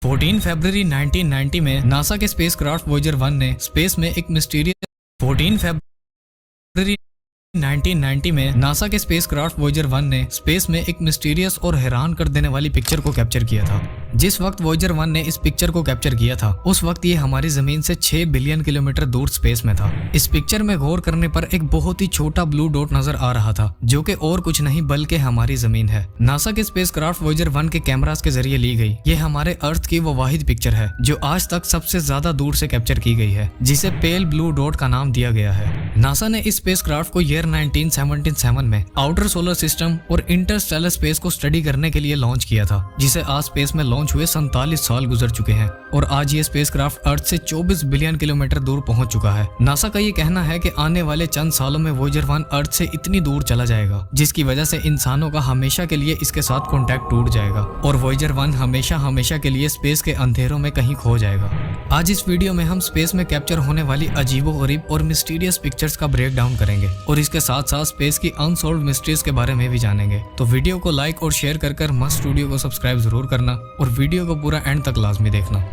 14 फरवरी 1990 में नासा के spacecraft Voyager 1 ने स्पेस में एक मिस्टीरियस 14 फरवरी 1990 में नासा के स्पेसक्राफ्ट वॉयेजर 1 ने स्पेस में एक मिस्टीरियस और हैरान कर देने वाली पिक्चर को कैप्चर किया था। जिस वक्त वॉयेजर 1 ने इस पिक्चर को कैप्चर किया था उस वक्त ये हमारी जमीन से 6 बिलियन किलोमीटर दूर स्पेस में था। इस पिक्चर में गौर करने पर एक बहुत ही छोटा ब्लू डॉट नजर आ रहा था जो कि और कुछ नहीं बल्कि हमारी जमीन है। नासा के स्पेसक्राफ्ट वॉयेजर 1 के कैमरास के जरिए ली गई ये हमारे अर्थ की वो वाहिद पिक्चर है जो आज तक सबसे ज्यादा दूर से कैप्चर की गई है, जिसे पेल ब्लू डॉट का नाम दिया गया है। नासा ने इस स्पेसक्राफ्ट को ईयर 1977 में आउटर सोलर सिस्टम और इंटरस्टेलर स्पेस को स्टडी करने के लिए लॉन्च किया था, जिसे आज स्पेस में लॉन्च हुए 47 साल गुजर चुके हैं और आज ये स्पेसक्राफ्ट अर्थ से 24 बिलियन किलोमीटर दूर पहुंच चुका है। नासा का ये कहना है कि आने वाले चंद सालों में वॉयेजर 1 अर्थ से इतनी दूर चला जाएगा जिसकी वजह से इंसानों का हमेशा के लिए इसके साथ कॉन्टैक्ट टूट जाएगा और वॉयेजर 1 हमेशा के लिए स्पेस के अंधेरों में कहीं खो जाएगा। आज इस वीडियो में हम स्पेस में कैप्चर होने वाली अजीबोगरीब और मिस्टीरियस पिक्चर्स का ब्रेक डाउन करेंगे और इसके साथ साथ स्पेस की अनसॉल्व्ड मिस्ट्रीज के बारे में भी जानेंगे। तो वीडियो को लाइक और शेयर कर मस्ट स्टूडियो को सब्सक्राइब जरूर करना और वीडियो को पूरा एंड तक लाजमी देखना।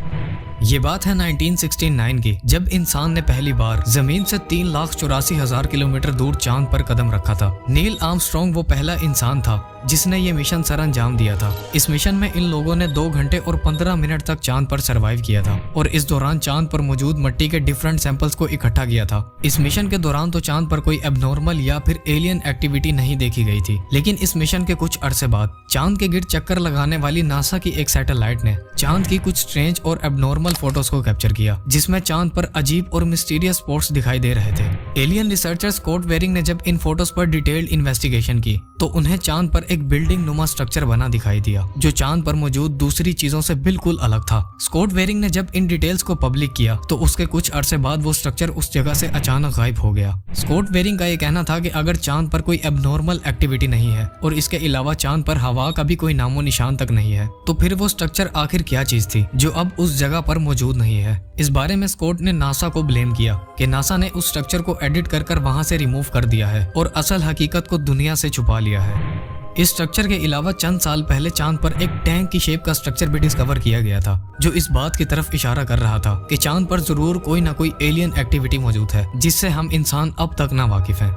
ये बात है 1969 की, जब इंसान ने पहली बार जमीन से 3,84,000 किलोमीटर दूर चांद पर कदम रखा था। नील आर्मस्ट्रॉन्ग वो पहला इंसान था जिसने ये मिशन सर अंजाम दिया था। इस मिशन में इन लोगों ने 2 घंटे और 15 मिनट तक चांद पर सरवाइव किया था और इस दौरान चांद पर मौजूद मिट्टी के डिफरेंट सैंपल्स को इकट्ठा किया था। इस मिशन के दौरान तो चांद पर कोई एबनॉर्मल या फिर एलियन एक्टिविटी नहीं देखी गई थी, लेकिन इस मिशन के कुछ अरसे बाद चांद के गिर्द चक्कर लगाने वाली नासा की एक सैटेलाइट ने चांद की कुछ स्ट्रेंज और एबनॉर्मल फोटोज को कैप्चर किया, जिसमें चांद पर अजीब और मिस्टीरियस स्पॉट्स दिखाई दे रहे थे। एलियन रिसर्चर स्कॉट वेरिंग ने जब इन फोटोज पर डिटेल्ड इन्वेस्टिगेशन की तो उन्हें चांद पर एक बिल्डिंग नुमा स्ट्रक्चर बना दिखाई दिया जो चांद पर मौजूद दूसरी चीजों से बिल्कुल अलग था। स्कॉट वेरिंग ने जब इन डिटेल्स को पब्लिक किया तो उसके कुछ अरसे बाद वो स्ट्रक्चर उस जगह से अचानक गायब हो गया। स्कॉट वेरिंग का ये कहना था कि अगर चांद पर कोई एबनॉर्मल एक्टिविटी नहीं है और इसके अलावा चांद पर हवा का भी कोई नामो निशान तक नहीं है तो फिर वो स्ट्रक्चर आखिर क्या चीज थी जो अब उस जगह पर मौजूद नहीं है। इस बारे में स्कॉट ने नासा को ब्लेम किया कि नासा ने उस स्ट्रक्चर को एडिट कर वहां से रिमूव कर दिया है और असल हकीकत को दुनिया से छुपा लिया है। इस स्ट्रक्चर के अलावा चंद साल पहले चांद पर एक टैंक की शेप का स्ट्रक्चर भी डिस्कवर किया गया था जो इस बात की तरफ इशारा कर रहा था कि चांद पर जरूर कोई ना कोई एलियन एक्टिविटी मौजूद है जिससे हम इंसान अब तक ना वाकिफ हैं।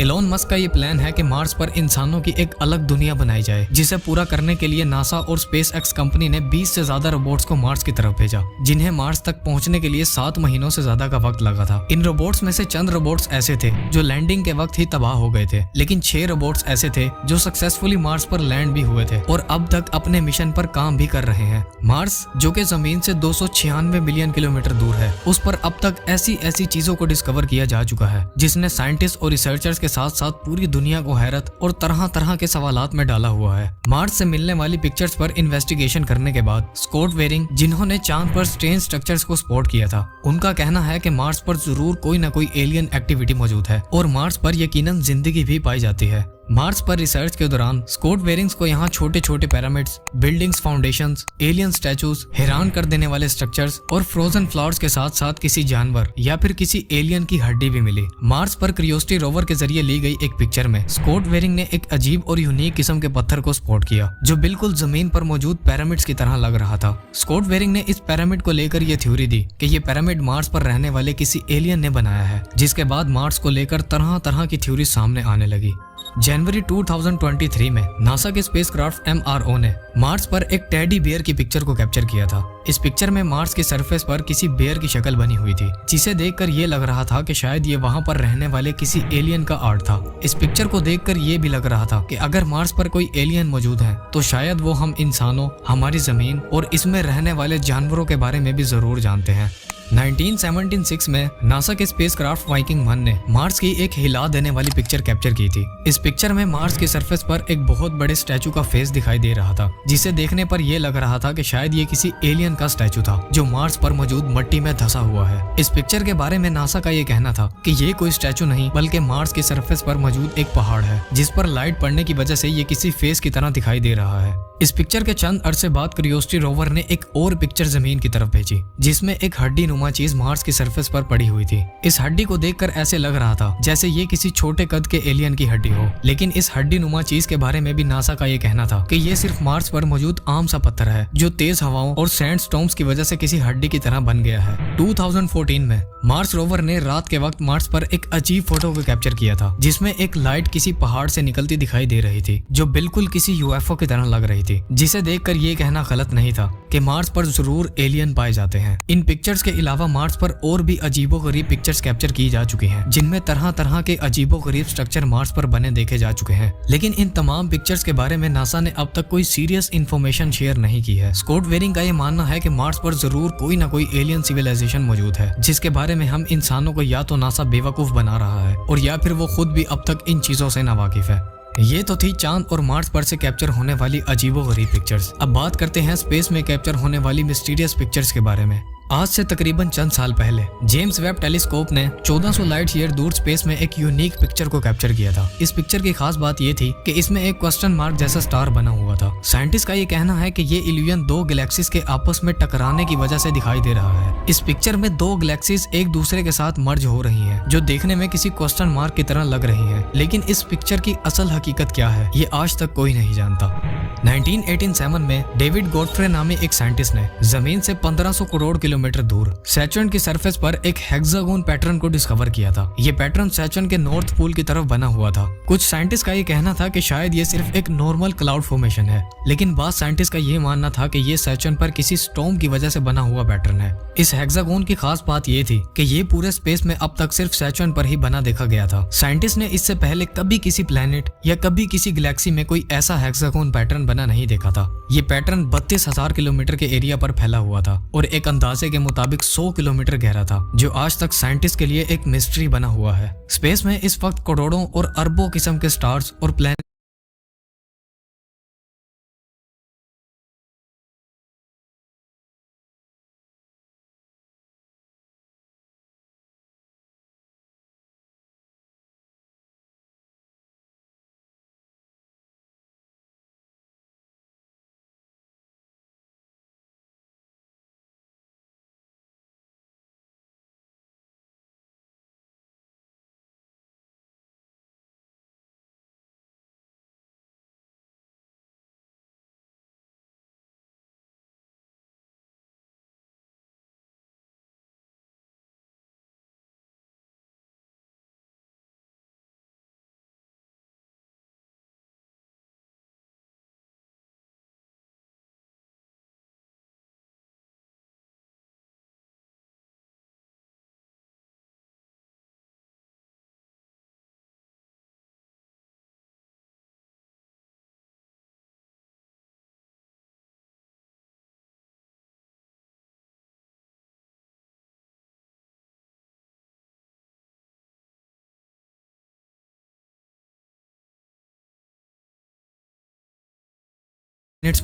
एलोन मस्क का ये प्लान है कि मार्स पर इंसानों की एक अलग दुनिया बनाई जाए, जिसे पूरा करने के लिए नासा और स्पेस एक्स कंपनी ने 20 से ज्यादा रोबोट्स को मार्स की तरफ भेजा, जिन्हें मार्स तक पहुंचने के लिए 7 महीनों से ज्यादा का वक्त लगा था। इन रोबोट्स में से चंद रोबोट्स ऐसे थे जो लैंडिंग के वक्त ही तबाह हो गए थे, लेकिन 6 रोबोट्स ऐसे थे जो सक्सेसफुली मार्स पर लैंड भी हुए थे और अब तक अपने मिशन पर काम भी कर रहे हैं। मार्स जो कि जमीन से 296 मिलियन किलोमीटर दूर है, उस पर अब तक ऐसी चीजों को डिस्कवर किया जा चुका है जिसने साइंटिस्ट और रिसर्चर्स के साथ साथ पूरी दुनिया को हैरत और तरह तरह के सवालात में डाला हुआ है। मार्स से मिलने वाली पिक्चर्स पर इन्वेस्टिगेशन करने के बाद स्कॉट वेरिंग, जिन्होंने चांद पर स्ट्रेंज स्ट्रक्चर्स को स्पॉट किया था, उनका कहना है कि मार्स पर जरूर कोई ना कोई एलियन एक्टिविटी मौजूद है और मार्स पर यकीनन जिंदगी भी पाई जाती है। मार्स पर रिसर्च के दौरान स्कॉट वेरिंग्स को यहाँ छोटे छोटे pyramids, buildings, foundations, alien statues, हैरान कर देने वाले स्ट्रक्चर्स और फ्रोजन फ्लावर्स के साथ साथ किसी जानवर या फिर किसी एलियन की हड्डी भी मिली। मार्स पर क्यूरियोसिटी रोवर के जरिए ली गई एक पिक्चर में स्कॉट वेरिंग ने एक अजीब और यूनिक किस्म के पत्थर को स्पॉट किया जो बिल्कुल जमीन पर मौजूद पिरामिड्स की तरह लग रहा था। स्कॉट वेरिंग ने इस पिरामिड को लेकर ये थ्योरी दी कि ये पिरामिड मार्स पर रहने वाले किसी एलियन ने बनाया है, जिसके बाद मार्स को लेकर तरह तरह की थ्योरी सामने आने लगी। जनवरी 2023 में नासा के स्पेसक्राफ्ट MRO ने मार्स पर एक टेडी बियर की पिक्चर को कैप्चर किया था। इस पिक्चर में मार्स की सरफेस पर किसी बेयर की शक्ल बनी हुई थी, जिसे देखकर ये लग रहा था कि शायद ये वहां पर रहने वाले किसी एलियन का आर्ट था। इस पिक्चर को देखकर ये भी लग रहा था कि अगर मार्स पर कोई एलियन मौजूद है तो शायद वो हम इंसानों, हमारी जमीन और इसमें रहने वाले जानवरों के बारे में भी जरूर जानते हैं। 1976 में नासा के स्पेसक्राफ्ट वाइकिंग 1 ने मार्स की एक हिला देने वाली पिक्चर कैप्चर की थी। इस पिक्चर में मार्स की सरफेस पर एक बहुत बड़े स्टैचू का फेस दिखाई दे रहा था, जिसे देखने पर यह लग रहा था कि शायद ये किसी एलियन का स्टैचू था जो मार्स पर मौजूद मिट्टी में धंसा हुआ है। इस पिक्चर के बारे में नासा का ये कहना था कि ये कोई स्टैचू नहीं बल्कि मार्स की सरफेस पर मौजूद एक पहाड़ है जिस पर लाइट पड़ने की वजह से ये किसी फेस की तरह दिखाई दे रहा है। इस पिक्चर के चंद अरसे बाद क्यूरियोसिटी रोवर ने एक और पिक्चर जमीन की तरफ भेजी, जिसमें एक हड्डी नुमा चीज मार्स की सरफेस पर पड़ी हुई थी। इस हड्डी को देखकर ऐसे लग रहा था जैसे ये किसी छोटे कद के एलियन की हड्डी हो, लेकिन इस हड्डी नुमा चीज के बारे में भी नासा का ये कहना था कि ये सिर्फ मार्स पर मौजूद आम सा पत्थर है जो तेज हवाओं और सैंड स्टॉर्म्स की वजह से किसी हड्डी की तरह बन गया है। 2014 में मार्स रोवर ने रात के वक्त मार्स पर एक अजीब फोटो को कैप्चर किया था, जिसमें एक लाइट किसी पहाड़ से निकलती दिखाई दे रही थी जो बिल्कुल किसी यूएफओ की तरह लग रही थी, जिसे देखकर ये कहना गलत नहीं था कि मार्स पर जरूर एलियन पाए जाते हैं। इन पिक्चर्स के अलावा मार्स पर और भी अजीबोगरीब पिक्चर्स कैप्चर की जा चुकी हैं, जिनमें तरह तरह के अजीबोगरीब स्ट्रक्चर मार्स पर बने देखे जा चुके हैं। लेकिन इन तमाम पिक्चर्स के बारे में नासा ने अब तक कोई सीरियस इन्फॉर्मेशन शेयर नहीं की है। स्कॉट वेरिंग का ये मानना है कि मार्स पर जरूर कोई ना कोई एलियन सिविलाइजेशन मौजूद है, जिसके बारे में हम इंसानों को या तो नासा बेवकूफ बना रहा है और या फिर वो खुद भी अब तक इन चीजों से नावाकिफ है। ये तो थी चांद और मार्स पर से कैप्चर होने वाली अजीबोगरीब पिक्चर्स। अब बात करते हैं स्पेस में कैप्चर होने वाली मिस्टीरियस पिक्चर्स के बारे में। आज से तकरीबन चंद साल पहले जेम्स वेब टेलीस्कोप ने 1400 लाइट ईयर दूर स्पेस में एक यूनिक पिक्चर को कैप्चर किया था। इस पिक्चर की खास बात ये थी कि इसमें एक क्वेश्चन मार्क जैसा स्टार बना हुआ था। साइंटिस्ट का ये कहना है कि ये इल्यूजन दो गैलेक्सीज के आपस में टकराने की वजह से दिखाई दे रहा है। इस पिक्चर में दो गैलेक्सीज एक दूसरे के साथ मर्ज हो रही हैं, जो देखने में किसी क्वेश्चन मार्क की तरह लग रही हैं। लेकिन इस पिक्चर की असल हकीकत क्या है, ये आज तक कोई नहीं जानता। 1987 में डेविड गॉडफ्रे नामी एक साइंटिस्ट ने जमीन से 1500 करोड़ किलोमीटर दूर सैटर्न की सरफेस पर एक हेक्सागोन पैटर्न को डिस्कवर किया था। ये पैटर्न सैटर्न के नॉर्थ पोल की तरफ बना हुआ था। कुछ साइंटिस्ट का ये कहना था कि शायद ये सिर्फ एक नॉर्मल क्लाउड फॉर्मेशन है, लेकिन बाद साइंटिस्ट का ये मानना था कि ये सैटर्न पर किसी स्टॉर्म की वजह से बना हुआ पैटर्न है। इस हेक्सागोन की खास बात ये थी कि ये पूरे स्पेस में अब तक सिर्फ सैटर्न पर ही बना देखा गया था। साइंटिस्ट ने इससे पहले कभी किसी प्लेनेट या कभी किसी गैलेक्सी में कोई ऐसा हेक्सागोन पैटर्न बना नहीं देखा था। ये पैटर्न 32,000 किलोमीटर के एरिया पर फैला हुआ था और एक अंदाजे के मुताबिक 100 किलोमीटर गहरा था, जो आज तक साइंटिस्ट के लिए एक मिस्ट्री बना हुआ है। स्पेस में इस वक्त करोड़ों और अरबों किस्म के स्टार्स और प्लैनेट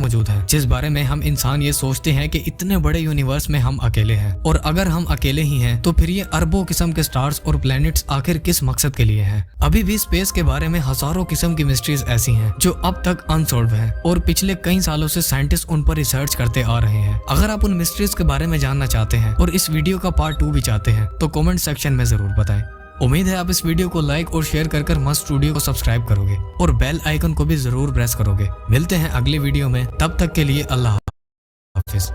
मौजूद है, जिस बारे में हम इंसान ये सोचते हैं कि इतने बड़े यूनिवर्स में हम अकेले हैं। और अगर हम अकेले ही हैं तो फिर ये अरबों किस्म के स्टार्स और प्लैनेट्स आखिर किस मकसद के लिए हैं। अभी भी स्पेस के बारे में हजारों किस्म की मिस्ट्रीज ऐसी हैं जो अब तक अनसॉल्व हैं और पिछले कई सालों से साइंटिस्ट उन पर रिसर्च करते आ रहे हैं। अगर आप उन मिस्ट्रीज के बारे में जानना चाहते हैं और इस वीडियो का पार्ट 2 भी चाहते हैं तो कमेंट सेक्शन में जरूर बताएं। उम्मीद है आप इस वीडियो को लाइक और शेयर कर मस्त स्टूडियो को सब्सक्राइब करोगे और बेल आइकन को भी जरूर प्रेस करोगे। मिलते हैं अगले वीडियो में, तब तक के लिए अल्लाह हाफिज।